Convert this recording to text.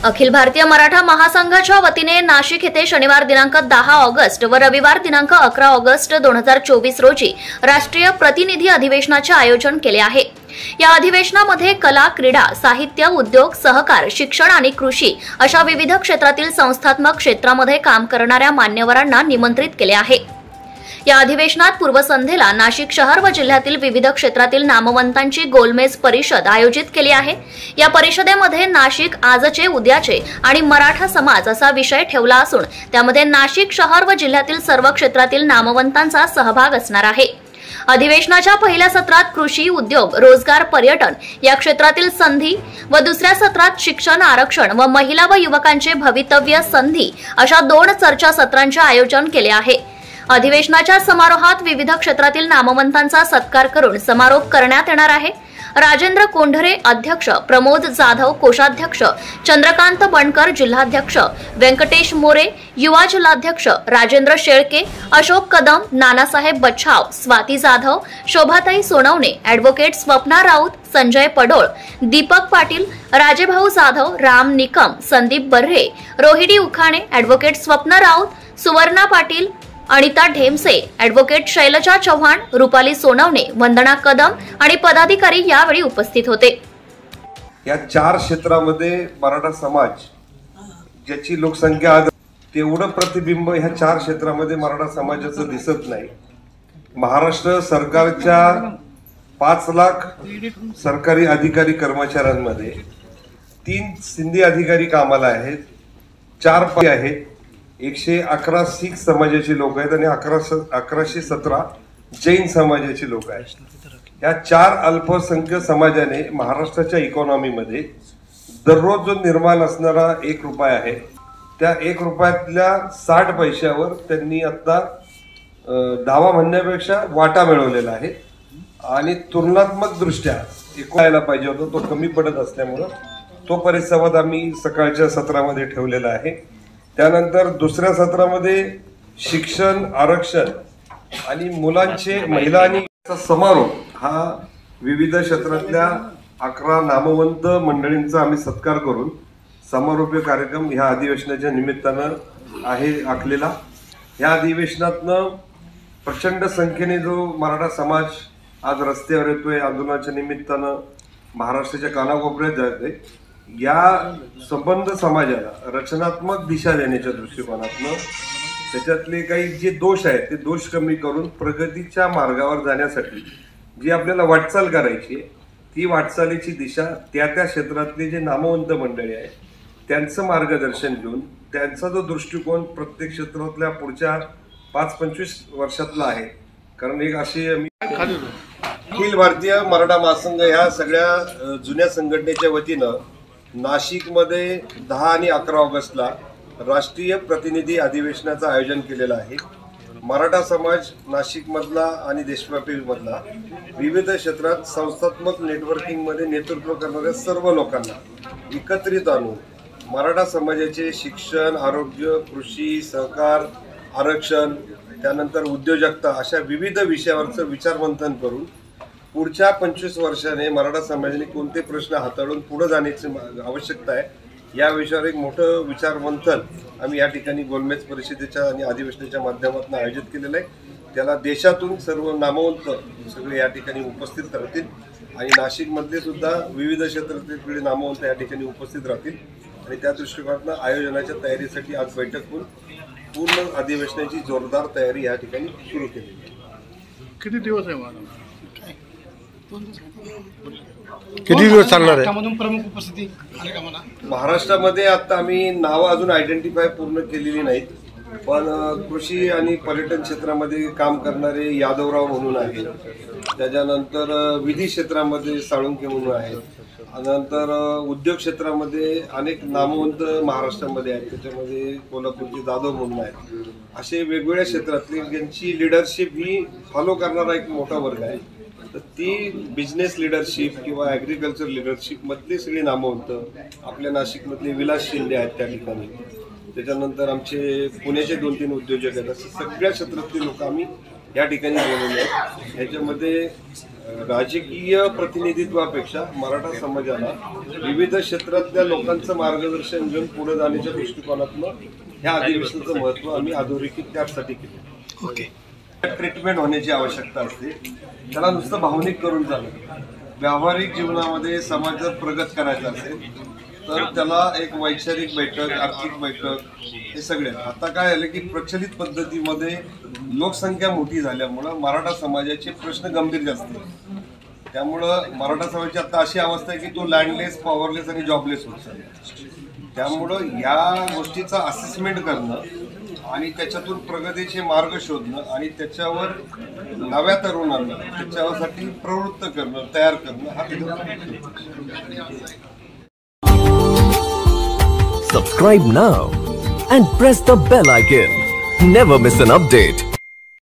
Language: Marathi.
अखिल भारतीय मराठा महासंघाच्या वतीने नाशिक येथे शनिवार दिनांक 10 ऑगस्ट व रविवार दिनांक 11 ऑगस्ट 2024 रोजी राष्ट्रीय प्रतिनिधी अधिवेशनाचे आयोजन केले आहे। या अधिवेशनामध्ये कला, क्रीडा, साहित्य, उद्योग, सहकार, शिक्षण आणि कृषी अशा विविध क्षेत्रातील संस्थात्मक क्षेत्रामध्ये काम करणाऱ्या मान्यवरांना निमंत्रित केले आहे। या अधिवेशनात पूर्वसंध्येला नाशिक शहर व जिल्ह्यातील विविध क्षेत्रातील नामवंतांची गोलमेज परिषद आयोजित केली आहे। या परिषदेमध्ये नाशिक आजचे उद्याचे आणि मराठा समाज असा विषय ठेवला असून त्यामध्ये नाशिक शहर व जिल्ह्यातील सर्व क्षेत्रातील नामवंतांचा सहभाग असणार आहे। अधिवेशनाच्या पहिल्या सत्रात कृषी, उद्योग, रोजगार, पर्यटन या क्षेत्रातील संधी व दुसऱ्या सत्रात शिक्षण, आरक्षण व महिला व युवकांचे भवितव्य संधी अशा 2 चर्चा सत्रांचे आयोजन केले आहे। अधिवेशनाच्या समारोहात विविध क्षेत्रातील नामवंतांचा सत्कार करून समारोप करण्यात येणार आहे। राजेंद्र कोंढरे अध्यक्ष, प्रमोद जाधव कोषाध्यक्ष, चंद्रकांत बनकर जिल्हाध्यक्ष, व्यंकटेश मोरे युवा जिल्हाध्यक्ष, Rajendra Shelke, Ashok Kadam, Nanasaheb Bachhav, Swati Jadhav, Shobhatai Sonawane, advocate Swapna Raut, Sanjay Padol, Deepak Patil, Rajebhau Jadhav, Ram Nikam, Sandeep Barhe, Rohini Ukhane, advocate Swapna Raut, Suvarna Patil, Anita Dhemse, advocate Shailaja Chavan, Rupali Sonawane, Vandana Kadam आणि पदाधिकारी यावेळी उपस्थित होते। या 4 क्षेत्रामध्ये मराठा समाज ज्याची लोकसंख्या आज तेवढं प्रतिबिंब ह्या 4 क्षेत्रामध्ये मराठा समाजाचं दिसत नाही। महाराष्ट्र सरकारच्या 5 लाख सरकारी अधिकारी कर्मचाऱ्यांमध्ये 3 सिंधी अधिकारी कामाला आहेत, 4 पदी आहेत, 111 शीख समाजाची लोक आहेत आणि 1117 जैन समाजाची लोक आहेत। या 4 अल्पसंख्य समाजाने महाराष्ट्राच्या इकॉनॉमीमध्ये दररोज जो निर्माण असणारा 1 रुपया आहे त्या 1 रुपयातल्या 60 पैशावर त्यांनी आता दावा म्हणण्यापेक्षा वाटा मिळवलेला आहे आणि तुलनात्मक दृष्ट्या एकूण पाहिजे होता तो कमी पडत असल्यामुळे तो परिसंवाद आम्ही सकाळच्या सत्रामध्ये ठेवलेला आहे। त्यानंतर दुसऱ्या सत्रामध्ये शिक्षण, आरक्षण आणि मुलांचे, महिला आणि समारोप हा विविध क्षेत्रातल्या 11 नामवंत मंडळींचा आम्ही सत्कार करून समारोपीय कार्यक्रम ह्या अधिवेशनाच्या निमित्तानं आहे आखलेला। या अधिवेशनातनं प्रचंड संख्येने जो मराठा समाज आज रस्त्यावर येतोय, आंदोलनाच्या निमित्तानं महाराष्ट्राच्या कानाकोपऱ्यात जातोय, या संबंध समाजाला रचनात्मक दिशा देण्याच्या दृष्टिकोनातनं त्याच्यातले काही जे दोष आहेत ते दोष कमी करून प्रगतीच्या मार्गावर जाण्यासाठी जी आपल्याला वाटचाल करायची आहे ती वाटचालीची दिशा त्या क्षेत्रातले जे नामवंत मंडळी आहेत त्यांचं मार्गदर्शन घेऊन त्यांचा जो दृष्टिकोन प्रत्येक क्षेत्रातल्या पुढच्या 5-25 वर्षातला आहे। कारण एक अशी अखिल भारतीय मराठा महासंघ ह्या सगळ्या जुन्या संघटनेच्या वतीनं नाशिकमध्ये 10 आणि 11 ऑगस्टला राष्ट्रीय प्रतिनिधी अधिवेशनाचं आयोजन केलेलं आहे। मराठा समाज नाशिकमधला आणि देशव्यापीमधला विविध क्षेत्रात संस्थात्मक नेटवर्किंगमध्ये नेतृत्व करणाऱ्या सर्व लोकांना एकत्रित आणून मराठा समाजाचे शिक्षण, आरोग्य, कृषी, सहकार, आरक्षण, त्यानंतर उद्योजकता अशा विविध विषयावरचं विचारमंथन करून पुढच्या 25 वर्षाने मराठा समाजाने कोणते प्रश्न हाताळून पुढे जाण्याची आवश्यकता आहे या विषयावर एक मोठं विचारमंथन आम्ही या ठिकाणी गोलमेज परिषदेच्या आणि अधिवेशनाच्या माध्यमातून आयोजित केलेलं आहे। त्याला देशातून सर्व नामवंत सगळे या ठिकाणी उपस्थित राहतील आणि नाशिकमधले सुद्धा विविध क्षेत्रातील नामवंत या ठिकाणी उपस्थित राहतील आणि त्या दृष्टिकोनातून आयोजनाच्या तयारीसाठी आज बैठक होऊन पूर्ण अधिवेशनाची जोरदार तयारी या ठिकाणी सुरू केलेली आहे। किती दिवस आहे किती दिवस चालणार आहे? प्रमुख उपस्थिती महाराष्ट्रामध्ये आता आम्ही नावं अजून आयडेंटिफाय पूर्ण केलेली नाहीत, पण कृषी आणि पर्यटन क्षेत्रामध्ये काम करणारे यादवराव म्हणून आहेत, त्याच्यानंतर विधी क्षेत्रामध्ये साळुंखे म्हणून आहेत, नंतर उद्योग क्षेत्रामध्ये अनेक नामवंत महाराष्ट्रामध्ये आहेत, त्याच्यामध्ये कोल्हापूरचे जाधव म्हणून आहेत। असे वेगवेगळ्या क्षेत्रातले ज्यांची लिडरशिप ही फॉलो करणारा एक मोठा वर्ग आहे। तर ती बिझनेस लिडरशिप किंवा ॲग्रिकल्चर लिडरशिप मधले सगळे नामवंत आपल्या नाशिकमधले विलास शिंदे आहेत, त्या ठिकाणी त्याच्यानंतर आमचे पुण्याचे 2-3 उद्योजक आहेत, असे सगळ्या क्षेत्रातले लोक आम्ही या ठिकाणी बोलवले आहेत. ह्याच्यामध्ये राजकीय प्रतिनिधित्वापेक्षा मराठा समाजाला विविध क्षेत्रातल्या लोकांचं मार्गदर्शन घेऊन पुढे जाण्याच्या दृष्टिकोनातून ह्या अधिवेशनाचं महत्व आम्ही अधोरेखित त्यासाठी केलं. ओके. ट्रीटमेंट होण्याची आवश्यकता असते. त्याला नुसतं भावनिक करून चालत. व्यावहारिक जीवनामध्ये समाज जर प्रगत करायचा असेल तर त्याला एक वैचारिक बैठक, आर्थिक बैठक हे सगळे. आता काय झालं की प्रचलित पद्धतीमध्ये लोकसंख्या मोठी झाल्यामुळं मराठा समाजाचे प्रश्न गंभीर जास्त आहेत. त्यामुळं मराठा समाजाची आता अशी अवस्था आहे की तो लँडलेस, पॉवरलेस आणि जॉबलेस होत चालला. त्यामुळं या गोष्टीचा असेसमेंट करणं आणि त्याच्यातून प्रगतीचे मार्ग शोधणं आणि त्याच्यावर नव्या तरुणांना त्याच्यासाठी प्रवृत्त करणं, तयार करणं हा. Subscribe now and press the bell icon. Never miss an update.